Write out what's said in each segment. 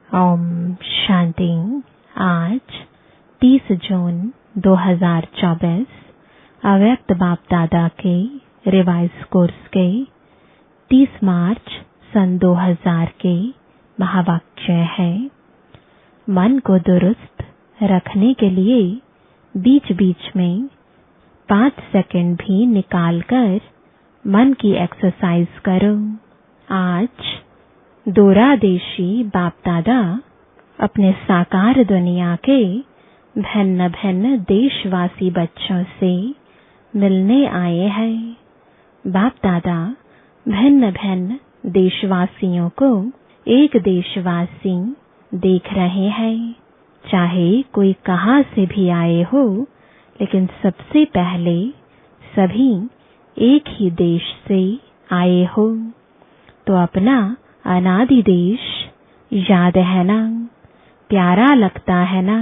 ओम शांति। आज 30 जून 2024 अव्यक्त बाप दादा के रिवाइज कोर्स के 30 मार्च सन 2000 के महावाक्य है। मन को दुरुस्त रखने के लिए बीच बीच में 5 सेकंड भी निकालकर मन की एक्सरसाइज करो। आज दूरादेशी बाप दादा अपने साकार दुनिया के भिन्न भिन्न देशवासी बच्चों से मिलने आए हैं। बाप दादा भिन्न भिन्न देशवासियों को एक देशवासी देख रहे हैं। चाहे कोई कहाँ से भी आए हो, लेकिन सबसे पहले सभी एक ही देश से आए हो। तो अपना अनादि देश याद है ना, प्यारा लगता है ना।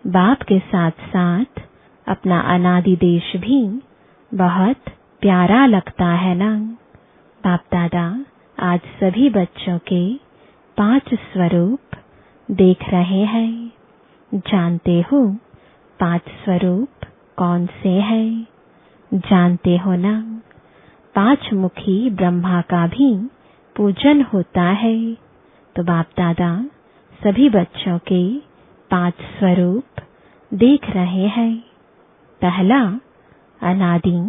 बाप के साथ साथ अपना अनादि देश भी बहुत प्यारा लगता है ना। बाप दादा आज सभी बच्चों के 5 स्वरूप देख रहे हैं। जानते हो 5 स्वरूप कौन से हैं? जानते हो ना, 5 मुखी ब्रह्मा का भी पूजन होता है। तो बाप दादा सभी बच्चों के 5 स्वरूप देख रहे हैं। पहला अनादि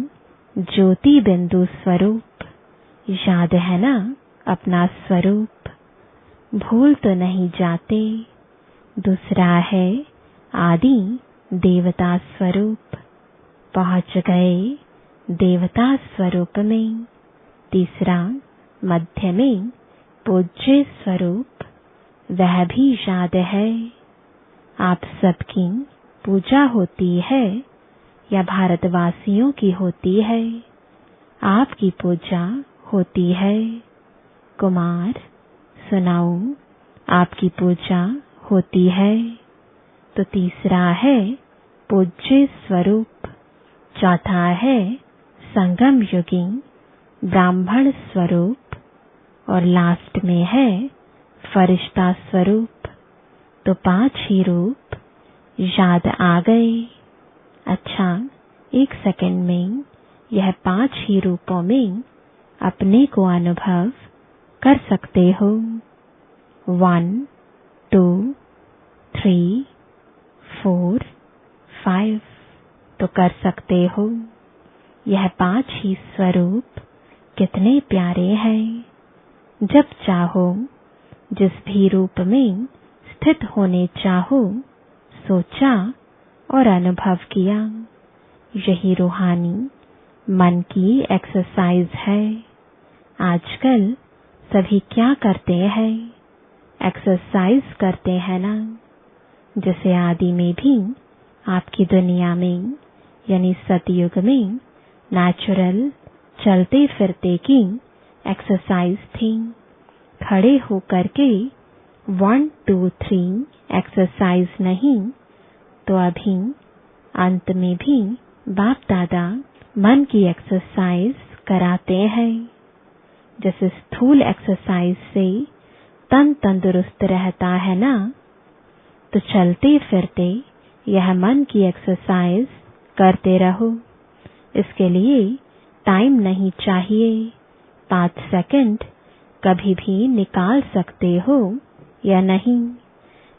ज्योति बिंदु स्वरूप, याद है ना अपना स्वरूप, भूल तो नहीं जाते। दूसरा है आदि देवता स्वरूप, पहुंच गए देवता स्वरूप में। तीसरा मध्य में पूज्य स्वरूप, वह भी याद है। आप सबकी पूजा होती है या भारतवासियों की होती है? आपकी पूजा होती है। कुमार सुनाओ, आपकी पूजा होती है। तो तीसरा है पूज्य स्वरूप। चौथा है संगम युगी ब्राह्मण स्वरूप। और लास्ट में है फरिश्ता स्वरूप। तो 5 ही रूप याद आ गए। अच्छा, 1 सेकंड में यह 5 ही रूपों में अपने को अनुभव कर सकते हो। 1 2 3 4 5 तो कर सकते हो। यह 5 ही स्वरूप कितने प्यारे हैं। जब चाहो जिस भी रूप में स्थित होने चाहो, सोचा और अनुभव किया। यही रूहानी मन की एक्सरसाइज है। आजकल सभी क्या करते हैं? एक्सरसाइज करते हैं ना। जैसे आदि में भी आपकी दुनिया में यानी सतयुग में नेचुरल चलते फिरते की एक्सरसाइज थी। खड़े होकर के 1 2 3 एक्सरसाइज नहीं। तो अभी अंत में भी बाप दादा मन की एक्सरसाइज कराते हैं। जैसे स्थूल एक्सरसाइज से तन तंदुरुस्त रहता है ना, तो चलते फिरते यह मन की एक्सरसाइज करते रहो। इसके लिए टाइम नहीं चाहिए। 5 सेकंड कभी भी निकाल सकते हो या नहीं?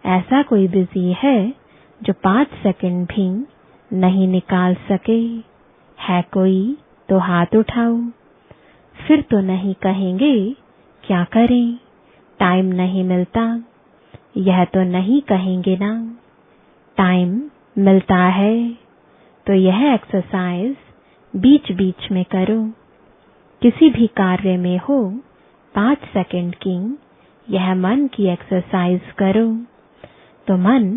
ऐसा कोई बिजी है जो 5 सेकंड भी नहीं निकाल सके? है कोई? तो हाथ उठाओ। फिर तो नहीं कहेंगे क्या करें, टाइम नहीं मिलता। यह तो नहीं कहेंगे ना, टाइम मिलता है। तो यह एक्सरसाइज बीच बीच में करो। किसी भी कार्य में हो, 5 सेकंड की यह मन की एक्सरसाइज करो, तो मन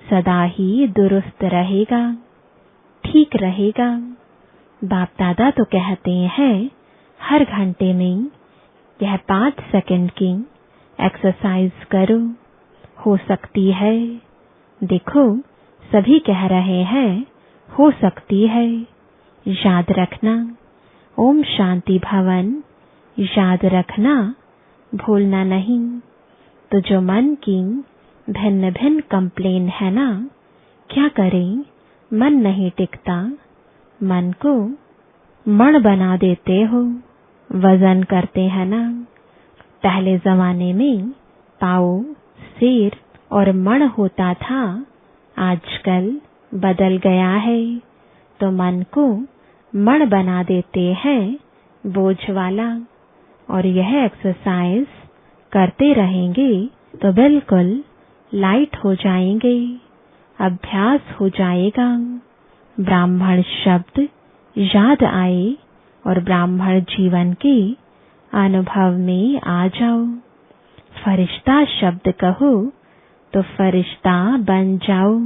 सदा ही दुरुस्त रहेगा, ठीक रहेगा। बाप दादा तो कहते हैं हर घंटे में यह 5 सेकंड की एक्सरसाइज करो। हो सकती है, देखो सभी कह रहे हैं हो सकती है। याद रखना, ओम शांति भवन याद रखना, भूलना नहीं। तो जो मन की भिन्न भिन्न कंप्लेन है ना, क्या करें, मन नहीं टिकता। मन को मण बना देते हो, वजन करते हैं ना। पहले जमाने में पाव, सिर और मण होता था, आजकल बदल गया है। तो मन को मण बना देते हैं, बोझ वाला। और यह एक्सरसाइज करते रहेंगे तो बिल्कुल लाइट हो जाएंगे, अभ्यास हो जाएगा। ब्राह्मण शब्द याद आए और ब्राह्मण जीवन के अनुभव में आ जाओ। फरिश्ता शब्द कहो तो फरिश्ता बन जाओ।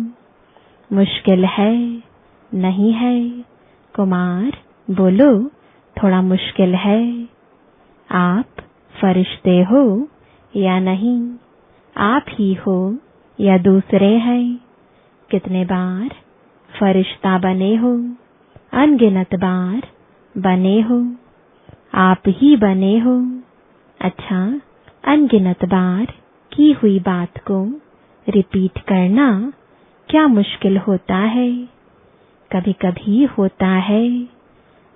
मुश्किल है, नहीं है? कुमार बोलो, थोड़ा मुश्किल है। आप फरिश्ते हो या नहीं? आप ही हो या दूसरे हैं? कितने बार फरिश्ता बने हो? अनगिनत बार बने हो। आप ही बने हो। अच्छा, अनगिनत बार की हुई बात को रिपीट करना क्या मुश्किल होता है? कभी कभी होता है।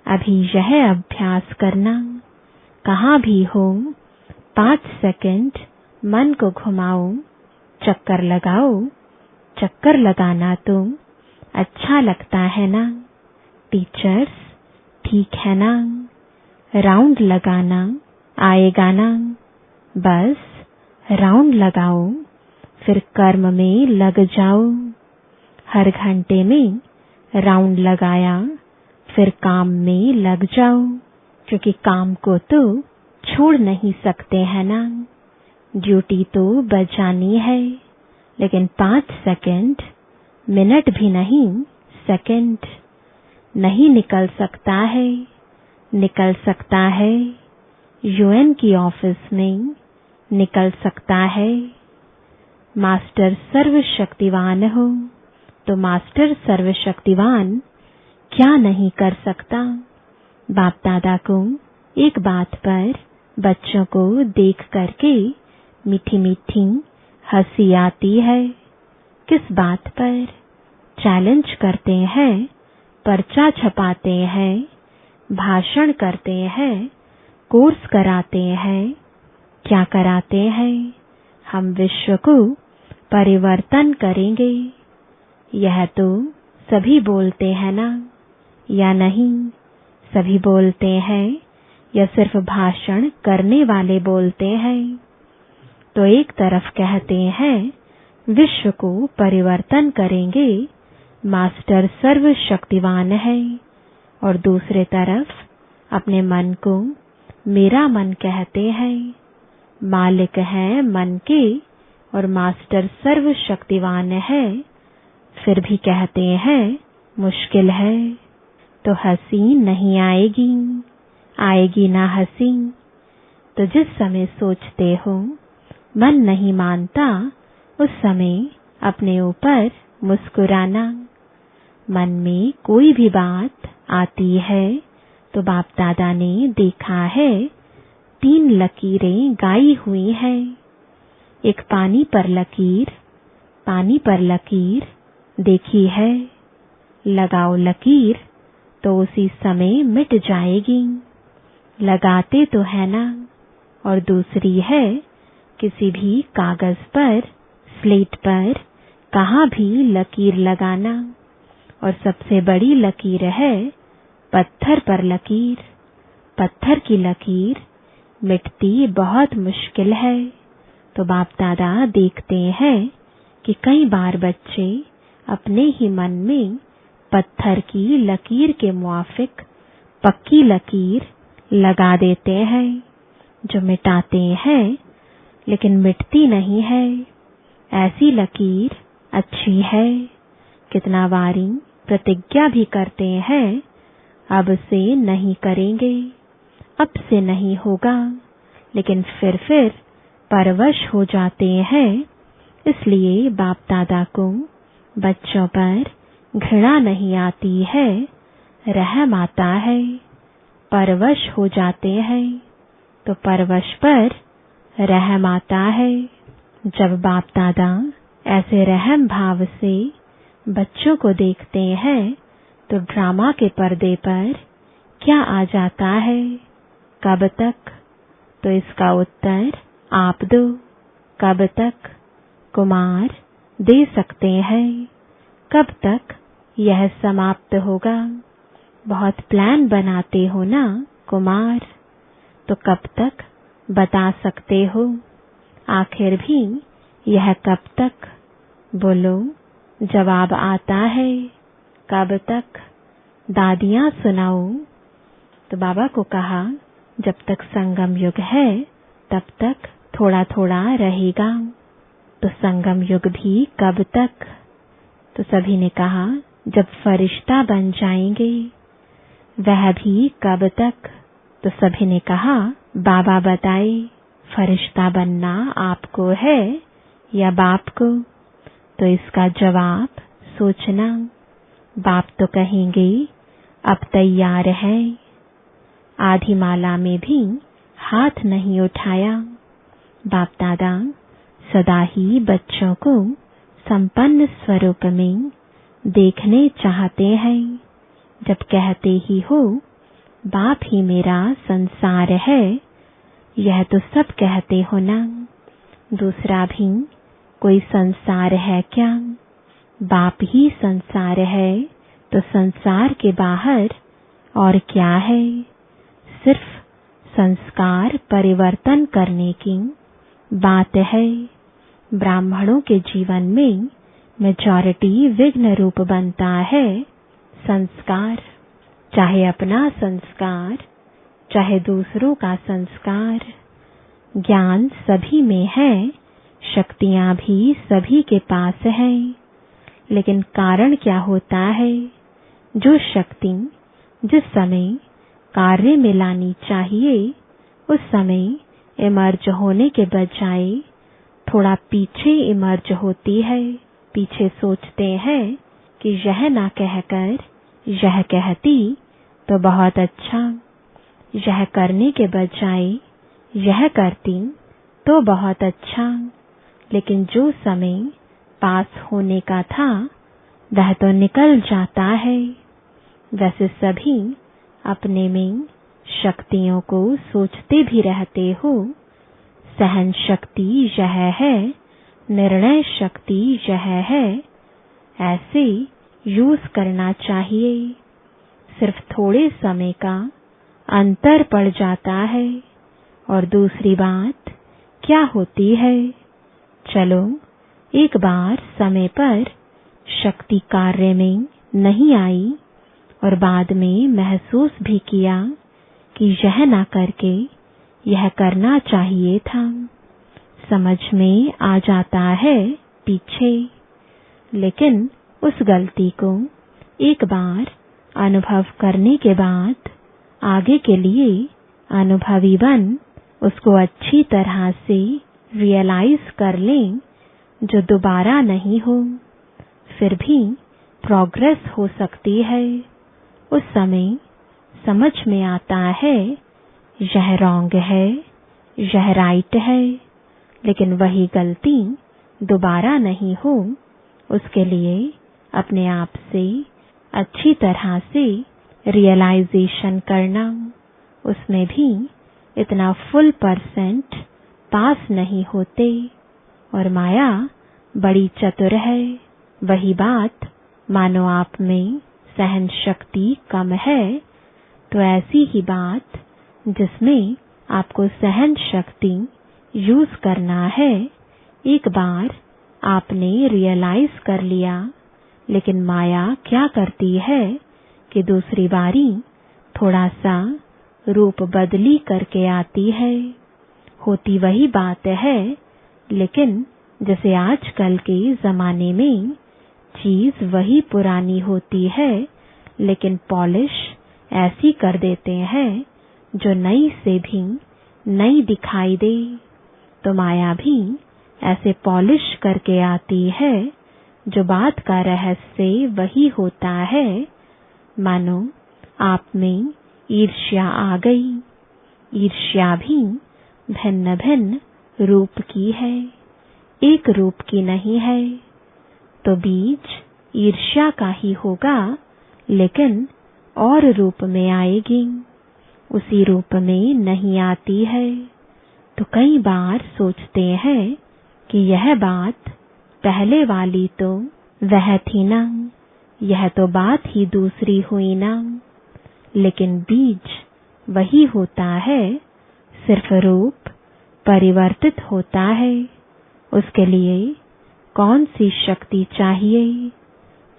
अभी यह अभ्यास करना। कहाँ भी हो, 5 सेकंड मन को घुमाओ, चक्कर लगाओ। चक्कर लगाना तो अच्छा लगता है ना टीचर्स, ठीक है ना? राउंड लगाना आएगा ना? बस राउंड लगाओ, फिर कर्म में लग जाओ। हर घंटे में राउंड लगाया, फिर काम में लग जाओ, क्योंकि काम को तो छोड़ नहीं सकते हैं ना। ड्यूटी तो बजानी है, लेकिन 5 सेकंड, मिनट भी नहीं, सेकंड नहीं निकल सकता है। निकल सकता है, यूएन की ऑफिस में निकल सकता है। मास्टर सर्वशक्तिवान हो तो मास्टर सर्वशक्तिवान क्या नहीं कर सकता? बाप दादा को एक बात पर बच्चों को देख करके मीठी मीठी हंसी आती है। किस बात पर? चैलेंज करते हैं, पर्चा छपाते हैं, भाषण करते हैं, कोर्स कराते हैं। क्या कराते हैं? हम विश्व को परिवर्तन करेंगे। यह तो सभी बोलते हैं ना, या नहीं? सभी बोलते हैं या सिर्फ भाषण करने वाले बोलते हैं? तो एक तरफ कहते हैं विश्व को परिवर्तन करेंगे, मास्टर सर्वशक्तिवान है, और दूसरे तरफ अपने मन को मेरा मन कहते हैं। मालिक है मन के और मास्टर सर्वशक्तिवान है, फिर भी कहते हैं मुश्किल है। तो हंसी नहीं आएगी, आएगी ना हंसी। तो जिस समय सोचते हो मन नहीं मानता, उस समय अपने ऊपर मुस्कुराना। मन में कोई भी बात आती है तो बाप दादा ने देखा है 3 लकीरें गाई हुई हैं। एक पानी पर लकीर, पानी पर लकीर देखी है। लगाओ लकीर तो उसी समय मिट जाएगी। लगाते तो है ना। और दूसरी है किसी भी कागज पर, स्लेट पर कहाँ भी लकीर लगाना। और सबसे बड़ी लकीर है पत्थर पर लकीर। पत्थर की लकीर मिटती बहुत मुश्किल है। तो बाप दादा देखते हैं कि कई बार बच्चे अपने ही मन में पत्थर की लकीर के मुआफिक पक्की लकीर लगा देते हैं, जो मिटाते हैं लेकिन मिटती नहीं है। ऐसी लकीर अच्छी है। कितना बारी प्रतिज्ञा भी करते हैं, अब से नहीं करेंगे, अब से नहीं होगा, लेकिन फिर परवश हो जाते हैं। इसलिए बाप दादा को बच्चों पर घृणा नहीं आती है, रहम आता है। परवश हो जाते हैं तो परवश पर रहम आता है। जब बाप दादा ऐसे रहम भाव से बच्चों को देखते हैं तो ड्रामा के पर्दे पर क्या आ जाता है? कब तक? तो इसका उत्तर आप दो। कब तक? कुमार दे सकते हैं। कब तक यह समाप्त होगा? बहुत प्लान बनाते हो ना कुमार, तो कब तक बता सकते हो? आखिर भी यह कब तक? बोलो, जवाब आता है कब तक? दादियां सुनाओ। तो बाबा को कहा, जब तक संगम युग है तब तक थोड़ा थोड़ा रहेगा। तो संगम युग भी कब तक? तो सभी ने कहा, जब फरिश्ता बन जाएंगे। वह भी कब तक? तो सभी ने कहा, बाबा बताए, फरिश्ता बनना आपको है या बाप को? तो इसका जवाब सोचना। बाप तो कहेंगे, अब तैयार है। आधी माला में भी हाथ नहीं उठाया। बाप दादा सदा ही बच्चों को संपन्न स्वरूप में देखने चाहते हैं। जब कहते ही हो, बाप ही मेरा संसार है, यह तो सब कहते हो ना, दूसरा भी कोई संसार है क्या? बाप ही संसार है, तो संसार के बाहर और क्या है? सिर्फ संस्कार परिवर्तन करने की बात है। ब्राह्मणों के जीवन में मेजॉरिटी विघ्न रूप बनता है संस्कार, चाहे अपना संस्कार, चाहे दूसरों का संस्कार। ज्ञान सभी में है, शक्तियां भी सभी के पास है, लेकिन कारण क्या होता है? जो शक्ति जिस समय कार्य में लानी चाहिए, उस समय इमर्ज होने के बजाय थोड़ा पीछे इमर्ज होती है। पीछे सोचते हैं कि यह ना कहकर यह कहती तो बहुत अच्छा, यह करने के बजाय यह करती तो बहुत अच्छा। लेकिन जो समय पास होने का था वह तो निकल जाता है। वैसे सभी अपने में शक्तियों को सोचते भी रहते हो। सहन शक्ति यह है, निर्णय शक्ति यह है, ऐसे यूज करना चाहिए। सिर्फ थोड़े समय का अंतर पड़ जाता है। और दूसरी बात क्या होती है? चलो, एक बार समय पर शक्ति कार्य में नहीं आई और बाद में महसूस भी किया कि यह ना करके यह करना चाहिए था। समझ में आ जाता है पीछे, लेकिन उस गलती को एक बार अनुभव करने के बाद आगे के लिए अनुभवी बन उसको अच्छी तरह से रियलाइज कर लें, जो दोबारा नहीं हो। फिर भी प्रोग्रेस हो सकती है। उस समय समझ में आता है यह रॉन्ग है, यह राइट है, लेकिन वही गलती दोबारा नहीं हो, उसके लिए अपने आप से अच्छी तरह से रियलाइजेशन करना। उसमें भी इतना फुल % पास नहीं होते। और माया बड़ी चतुर है। वही बात मानो आप में सहन शक्ति कम है, तो ऐसी ही बात जिसमें आपको सहन शक्ति यूज करना है, एक बार आपने रियलाइज कर लिया, लेकिन माया क्या करती है कि दूसरी बारी थोड़ा सा रूप बदली करके आती है। होती वही बात है, लेकिन जैसे आजकल के जमाने में चीज वही पुरानी होती है, लेकिन पॉलिश ऐसी कर देते हैं जो नई से भी नई दिखाई दे। तो माया भी ऐसे पॉलिश करके आती है, जो बात का रहस्य वही होता है। मानो आप में ईर्ष्या आ गई। ईर्ष्या भी भिन्न भिन्न रूप की है। एक रूप की नहीं है, तो बीज ईर्ष्या का ही होगा, लेकिन और रूप में आएगी, उसी रूप में नहीं आती है। तो कई बार सोचते हैं कि यह बात पहले वाली तो वह थी ना, यह तो बात ही दूसरी हुई ना। लेकिन बीज वही होता है, सिर्फ रूप परिवर्तित होता है। उसके लिए कौन सी शक्ति चाहिए?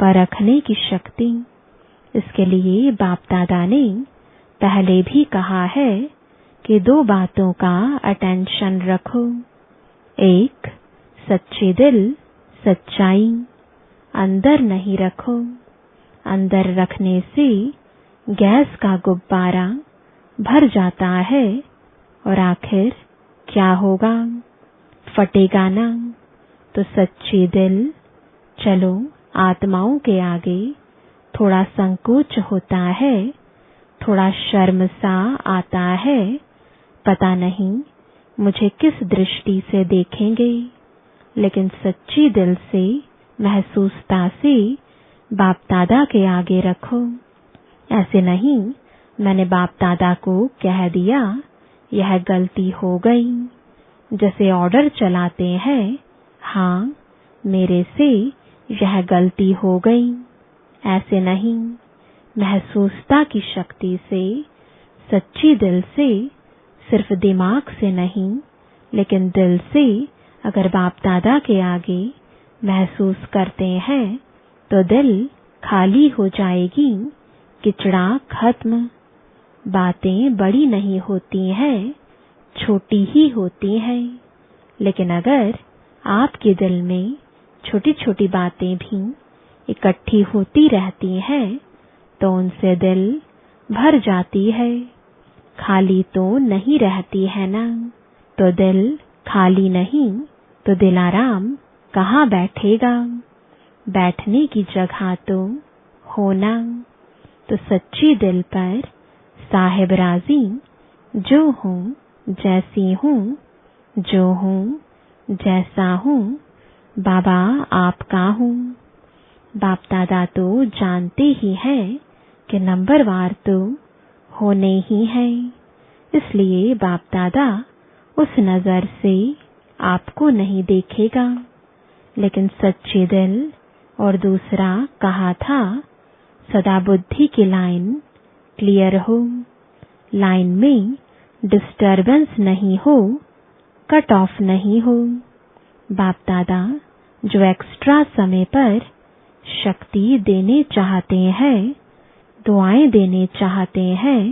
परखने की शक्ति। इसके लिए बाप दादा ने पहले भी कहा है कि दो बातों का अटेंशन रखो। एक, सच्चे दिल, सच्चाई अंदर नहीं रखो। अंदर रखने से गैस का गुब्बारा भर जाता है और आखिर क्या होगा? फटेगा ना। तो सच्चे दिल, चलो आत्माओं के आगे थोड़ा संकोच होता है, थोड़ा शर्म सा आता है, पता नहीं मुझे किस दृष्टि से देखेंगे। लेकिन सच्ची दिल से, महसूसता से बाप दादा के आगे रखो। ऐसे नहीं मैंने बाप दादा को कह दिया, यह गलती हो गई। जैसे ऑर्डर चलाते हैं, हाँ मेरे से यह गलती हो गई। ऐसे नहीं, महसूसता की शक्ति से, सच्ची दिल से, सिर्फ दिमाग से नहीं लेकिन दिल से अगर बाप दादा के आगे महसूस करते हैं तो दिल खाली हो जाएगी, किचड़ा खत्म। बातें बड़ी नहीं होती हैं, छोटी ही होती हैं। लेकिन अगर आपके दिल में छोटी छोटी बातें भी इकट्ठी होती रहती हैं तो उनसे दिल भर जाती है। खाली तो नहीं रहती है ना। तो दिल खाली नहीं तो दिलाराम कहाँ बैठेगा? बैठने की जगह तो होना। तो सच्ची दिल पर साहिब राजी, जो हूँ जैसी हूँ, जो हूँ जैसा हूँ, बाबा आपका हूँ। बाप दादा तो जानते ही हैं कि नंबरवार तो होने ही है, इसलिए बाप दादा उस नजर से आपको नहीं देखेगा। लेकिन सच्चे दिल और दूसरा कहा था, सदा बुद्धि की लाइन क्लियर हो, लाइन में डिस्टरबेंस नहीं हो, कट ऑफ नहीं हो। बाप दादा जो एक्स्ट्रा समय पर शक्ति देने चाहते हैं, दुआएं देने चाहते हैं,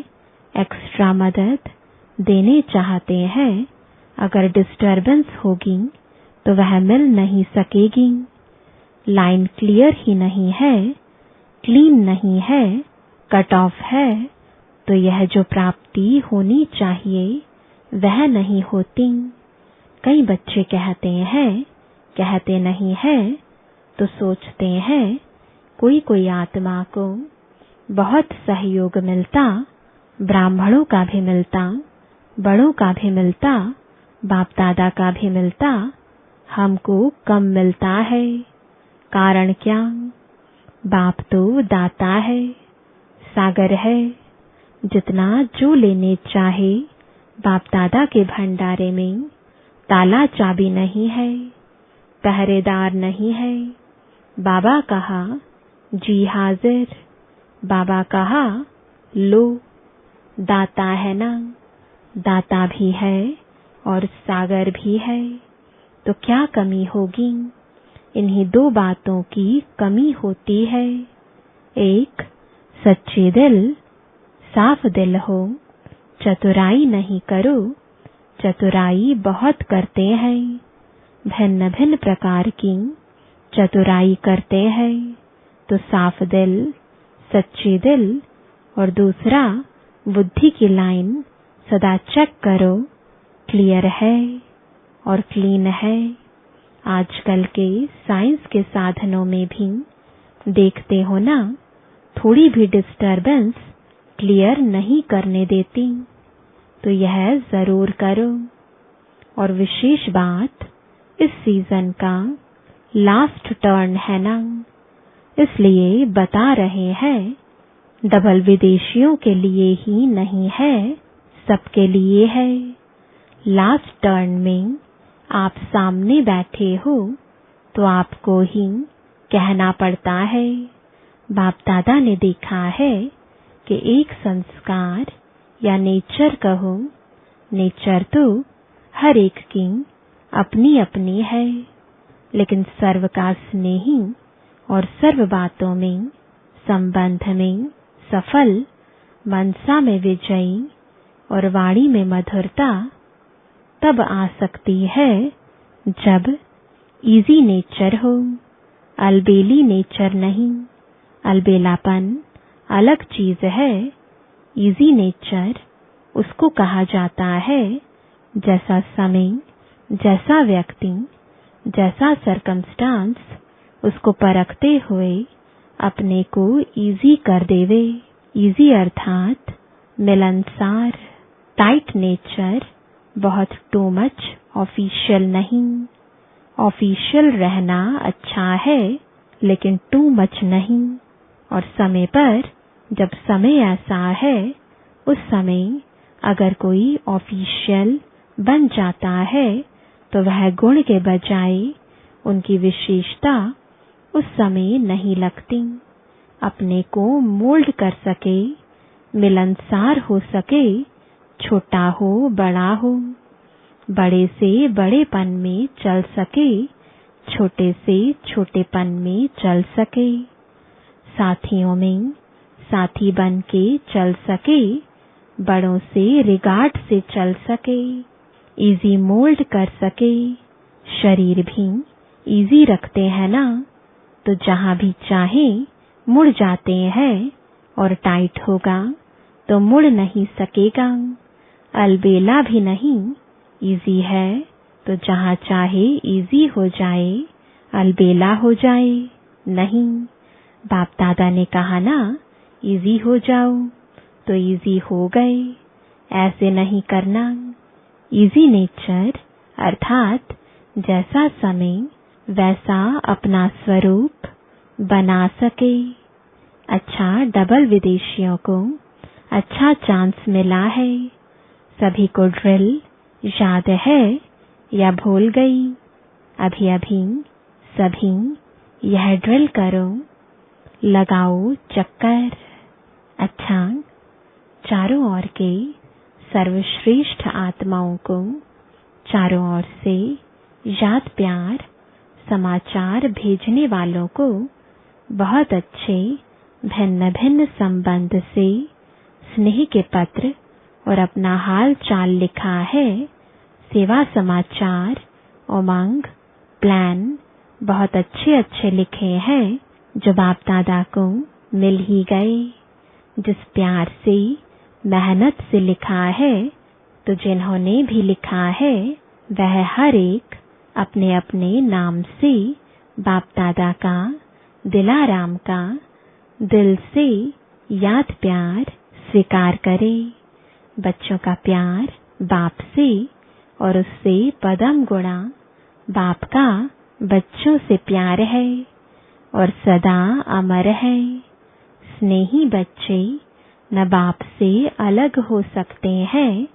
एक्स्ट्रा मदद देने चाहते हैं, अगर डिस्टरबेंस होगी तो वह मिल नहीं सकेगी। लाइन क्लियर ही नहीं है, क्लीन नहीं है, कट ऑफ है, तो यह जो प्राप्ति होनी चाहिए वह नहीं होती। कई बच्चे कहते हैं, कहते नहीं है, तो सोचते हैं कोई कोई आत्मा को बहुत सहयोग मिलता, ब्राह्मणों का भी मिलता, बड़ों का भी मिलता, बाप दादा का भी मिलता, हमको कम मिलता है। कारण क्या? बाप तो दाता है, सागर है, जितना जो लेने चाहे। बाप दादा के भंडारे में ताला चाबी नहीं है, पहरेदार नहीं है। बाबा कहा जी हाजिर, बाबा कहा लो, दाता है ना, दाता भी है और सागर भी है, तो क्या कमी होगी? इन्हीं दो बातों की कमी होती है। एक, सच्चे दिल, साफ दिल हो, चतुराई नहीं करो। चतुराई बहुत करते हैं, भिन्न भिन्न प्रकार की चतुराई करते हैं। तो साफ दिल, सच्चे दिल और दूसरा बुद्धि की लाइन सदा चेक करो, क्लियर है और क्लीन है। आजकल के साइंस के साधनों में भी देखते हो ना, थोड़ी भी डिस्टरबेंस क्लियर नहीं करने देती, तो यह जरूर करो। और विशेष बात, इस सीजन का लास्ट टर्न है ना, इसलिए बता रहे हैं डबल विदेशियों के लिए ही नहीं है, सबके लिए है। लास्ट टर्न में आप सामने बैठे हो तो आपको ही कहना पड़ता है। बाप दादा ने देखा है कि एक संस्कार या नेचर कहो, नेचर तो हर एक की अपनी अपनी है, लेकिन सर्व का स्नेही और सर्व बातों में, संबंध में सफल, मनसा में विजयी और वाणी में मधुरता तब आ सकती है जब इजी नेचर हो, अलबेली नेचर नहीं। अलबेलापन अलग चीज है। इजी नेचर उसको कहा जाता है जैसा समय, जैसा व्यक्ति, जैसा सर्कमस्टांस उसको परखते हुए अपने को इजी कर देवे। इजी अर्थात मिलनसार। टाइट नेचर बहुत टू मच ऑफिशियल नहीं। ऑफिशियल रहना अच्छा है लेकिन टू मच नहीं। और समय पर जब समय ऐसा है, उस समय अगर कोई ऑफिशियल बन जाता है तो वह गुण के बजाय उनकी विशेषता उस समय नहीं लगती। अपने को मोल्ड कर सके, मिलनसार हो सके, छोटा हो बड़ा हो, बड़े से बड़ेपन में चल सके, छोटे से छोटेपन में चल सके, साथियों में साथी बन के चल सके, बड़ों से रिगार्ड से चल सके, इजी मोल्ड कर सके। शरीर भी इजी रखते हैं ना, तो जहां भी चाहे मुड़ जाते हैं, और टाइट होगा तो मुड़ नहीं सकेगा। अलबेला भी नहीं, इजी है तो जहां चाहे इजी हो जाए, अलबेला हो जाए नहीं। बाप दादा ने कहा ना, इजी हो जाओ, तो इजी हो गए। ऐसे नहीं करना। इजी नेचर अर्थात जैसा समय वैसा अपना स्वरूप बना सके। अच्छा, डबल विदेशियों को अच्छा चांस मिला है। सभी को ड्रिल याद है या भूल गई? अभी अभी सभी यह ड्रिल करो, लगाओ चक्कर। अच्छा, चारों ओर के सर्वश्रेष्ठ आत्माओं को चारों ओर से याद प्यार समाचार भेजने वालों को बहुत अच्छे भिन्न भिन्न संबंध से स्नेह के पत्र और अपना हाल चाल लिखा है। सेवा समाचार, उमंग, प्लान बहुत अच्छे अच्छे लिखे हैं जो बाप दादा को मिल ही गए। जिस प्यार से मेहनत से लिखा है, तो जिन्होंने भी लिखा है वह हर एक अपने अपने नाम से बाप दादा का, दिलाराम का दिल से याद प्यार स्वीकार करे। बच्चों का प्यार बाप से और उससे पदम गुणा बाप का बच्चों से प्यार है और सदा अमर है। स्नेही बच्चे न बाप से अलग हो सकते हैं,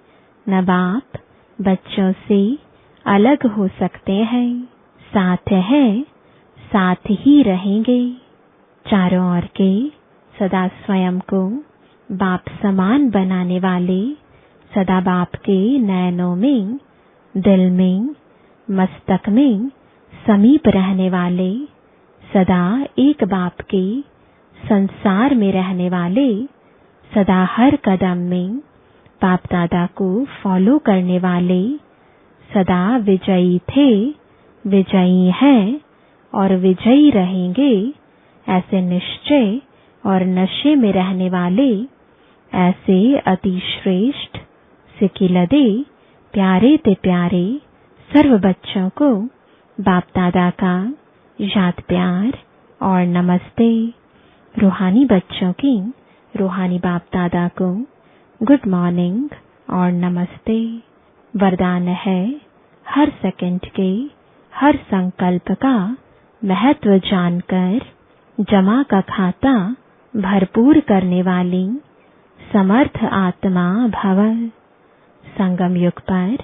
न बाप बच्चों से अलग हो सकते हैं। साथ है, साथ ही रहेंगे। चारों ओर के सदा स्वयं को बाप समान बनाने वाले, सदा बाप के नयनों में, दिल में, मस्तक में समीप रहने वाले, सदा एक बाप के संसार में रहने वाले, सदा हर कदम में बाप दादा को फॉलो करने वाले, सदा विजयी थे, विजयी हैं और विजयी रहेंगे, ऐसे निश्चय और नशे में रहने वाले, ऐसे अति श्रेष्ठ सिकिलदे प्यारे ते प्यारे सर्व बच्चों को बाप दादा का याद प्यार और नमस्ते। रूहानी बच्चों की रूहानी बाप दादा को गुड मॉर्निंग और नमस्ते। वरदान है, हर सेकंड के हर संकल्प का महत्व जानकर जमा का खाता भरपूर करने वाली समर्थ आत्मा भव। संगम युग पर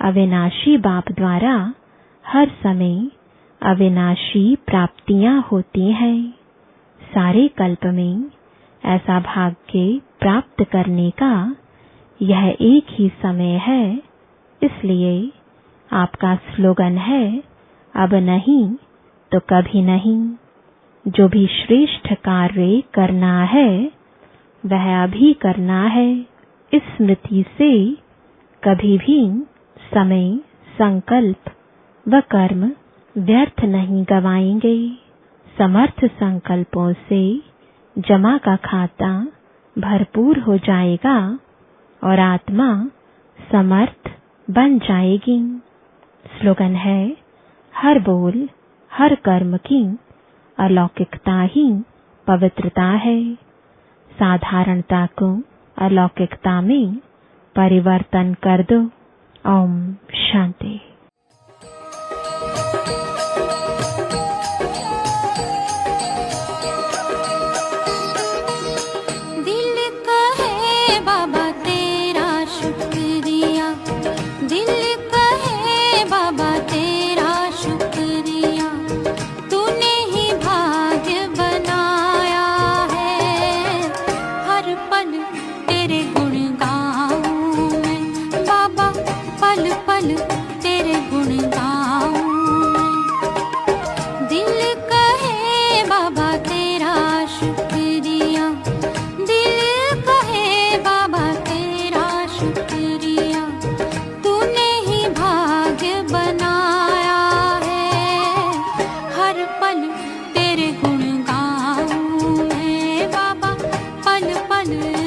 अविनाशी बाप द्वारा हर समय अविनाशी प्राप्तियां होती हैं। सारे कल्प में ऐसा भाग्य प्राप्त करने का यह एक ही समय है। इसलिए आपका स्लोगन है, अब नहीं तो कभी नहीं। जो भी श्रेष्ठ कार्य करना है वह अभी करना है। इस स्मृति से कभी भी समय, संकल्प व कर्म व्यर्थ नहीं गवाएंगे। समर्थ संकल्पों से जमा का खाता भरपूर हो जाएगा और आत्मा समर्थ बन जाएगी। स्लोगन है, हर बोल, हर कर्म की अलौकिकता ही पवित्रता है। साधारणता को अलौकिकता में परिवर्तन कर दो। ओम शांति। तेरे गुण गाऊं मैं बाबा, पल पल